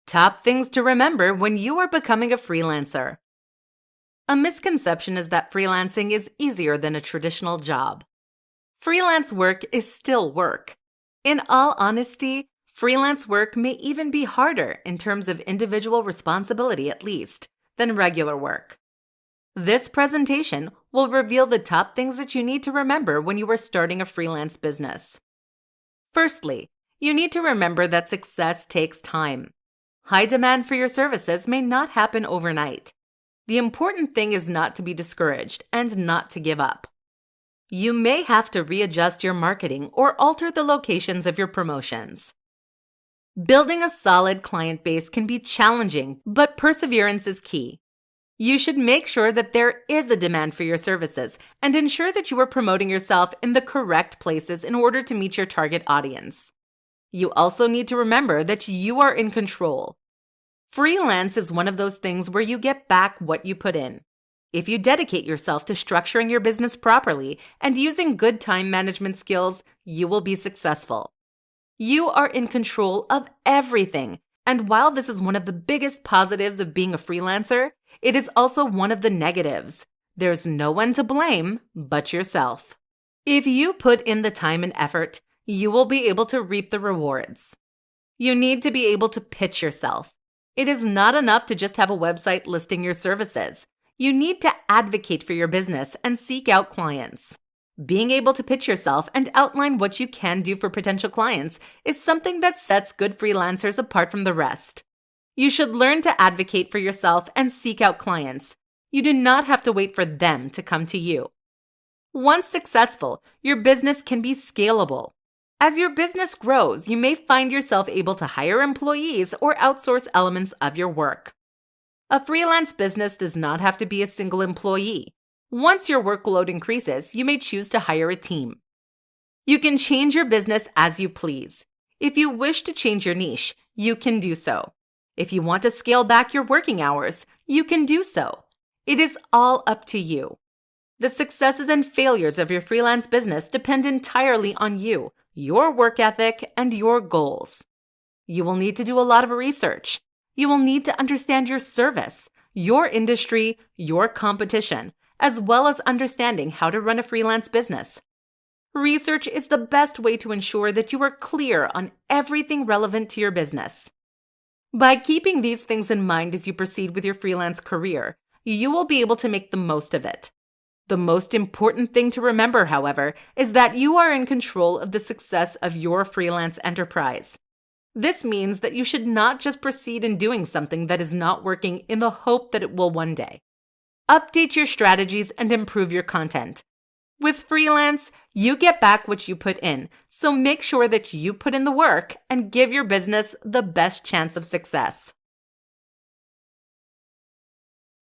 Top things to remember when you are becoming a freelancer. A misconception is that freelancing is easier than a traditional job. Freelance work is still work. In all honesty, freelance work may even be harder in terms of individual responsibility at least than regular work. This presentation will reveal the top things that you need to remember when you are starting a freelance business. Firstly, you need to remember that success takes time. High demand for your services may not happen overnight. The important thing is not to be discouraged and not to give up. You may have to readjust your marketing or alter the locations of your promotions. Building a solid client base can be challenging, but perseverance is key. You should make sure that there is a demand for your services and ensure that you are promoting yourself in the correct places in order to meet your target audience. You also need to remember that you are in control. Freelance is one of those things where you get back what you put in. If you dedicate yourself to structuring your business properly and using good time management skills, you will be successful. You are in control of everything, and while this is one of the biggest positives of being a freelancer, it is also one of the negatives. There's no one to blame but yourself. If you put in the time and effort, you will be able to reap the rewards. You need to be able to pitch yourself. It is not enough to just have a website listing your services. You need to advocate for your business and seek out clients. Being able to pitch yourself and outline what you can do for potential clients is something that sets good freelancers apart from the rest. You should learn to advocate for yourself and seek out clients. You do not have to wait for them to come to you. Once successful, your business can be scalable. As your business grows, you may find yourself able to hire employees or outsource elements of your work. A freelance business does not have to be a single employee. Once your workload increases, you may choose to hire a team. You can change your business as you please. If you wish to change your niche, you can do so. If you want to scale back your working hours, you can do so. It is all up to you. The successes and failures of your freelance business depend entirely on you, your work ethic, and your goals. You will need to do a lot of research. You will need to understand your service, your industry, your competition, as well as understanding how to run a freelance business. Research is the best way to ensure that you are clear on everything relevant to your business. By keeping these things in mind as you proceed with your freelance career, you will be able to make the most of it. The most important thing to remember, however, is that you are in control of the success of your freelance enterprise. This means that you should not just proceed in doing something that is not working in the hope that it will one day. Update your strategies and improve your content. With freelance, you get back what you put in, so make sure that you put in the work and give your business the best chance of success.